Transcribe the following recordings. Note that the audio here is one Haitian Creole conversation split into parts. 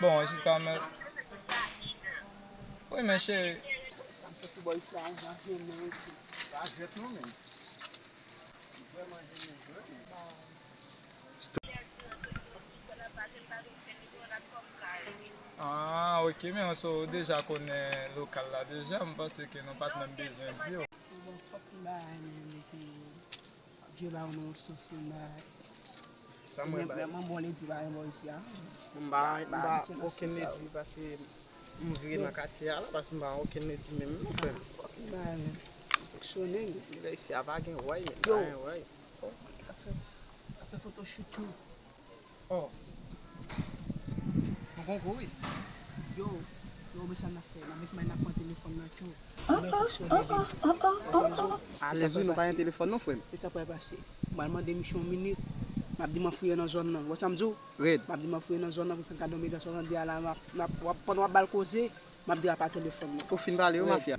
Bon, jusqu'à maintenant. Oui, mais chérie. Ah, ok, mais on sait déjà qu'on est local là. Déjà, je pense que nous n'avons pas besoin de dire. Ça mwen bay. Mba oken neti pase mvire nan kati ya la pase mba oken neti men nou fèm. Mwen isi ava gen woy men. Yo. Woy. Kafe photoshoot yo. Oh. Mwen kon kou yi. Yo, mwen sa na fè. Nan met mwen nan kon telefon nan chou. A lezou nou pa yon telefon nou fèm. E sa pou e pase. Mwen mande misyon minute. Map di ma fouye nan zon nan. Wè samzou? Red. Map di ma fouye nan zon nan pou fè kado mi da son di ala pon wap bal koze, map di pa telefon nan. Ou fin bale yo mafia.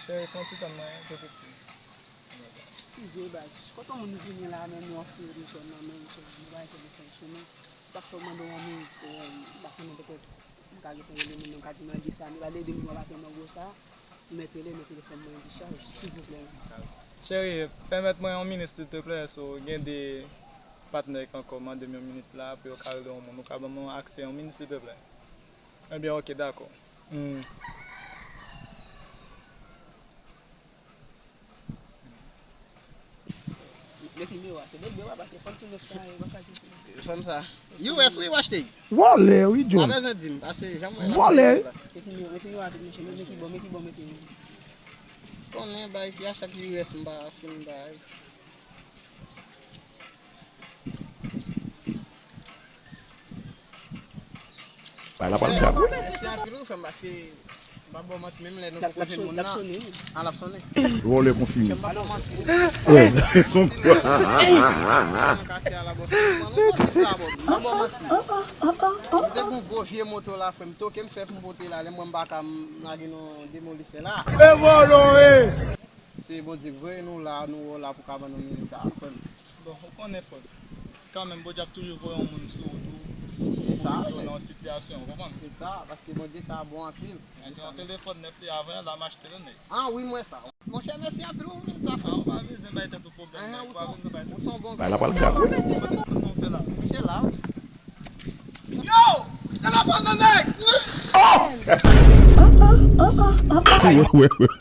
Chérie, quand tu t'en as un peu petit. Excusez, bas. Quand on nous vient là, même nous offrir des zones, même sur le travail que nous fonctionnons, parfois on demande à nous, peut-être, nous allons dire ça, nous allons aider nous à faire ça, mettez-les, mettez-les comme une charge, s'il vous plaît. Chérie, permets-moi une minute s'il te plaît, so il y a des partenaires qui ont commandé 2 minutes là, puis au carré de monde, nous avons accès à une minute s'il te plaît. Eh bien, ok, d'accord. Fèm sa. US we wachte yi. Vole, oui, John. A bezon dim. Ase jamwe. Vole. Konnen bay ki achak US mba film bay. Ba la pal gap. Si an pilou fèm baske babo mati mèm lè nou pou film moun nan. An lap sonne. Vole confirmé. Babo mati. Ouais, son quoi. Te kou go fye moto la fèm to kem fè pou bote la, lè mwen baka nage nou demolise la. Se bon dik vwe nou la pou kaba nou milita fèm. Bon, on connaît pas. Quand même, bon, j'ai toujours vu un monde sur dans une situation, vous comprenez? C'est ça, parce que bon dik ça bon en pile. Si on téléphone n'est plus avant, la marche te donne. Ah oui, moi ça. Mon cher, merci un peu, ça fait. On va aviser, mais il y a tout problème. Où sont bons? Ba la pal gap. Michel là. Yo! Téléphone de nègre! Ouais, ouais, ouais.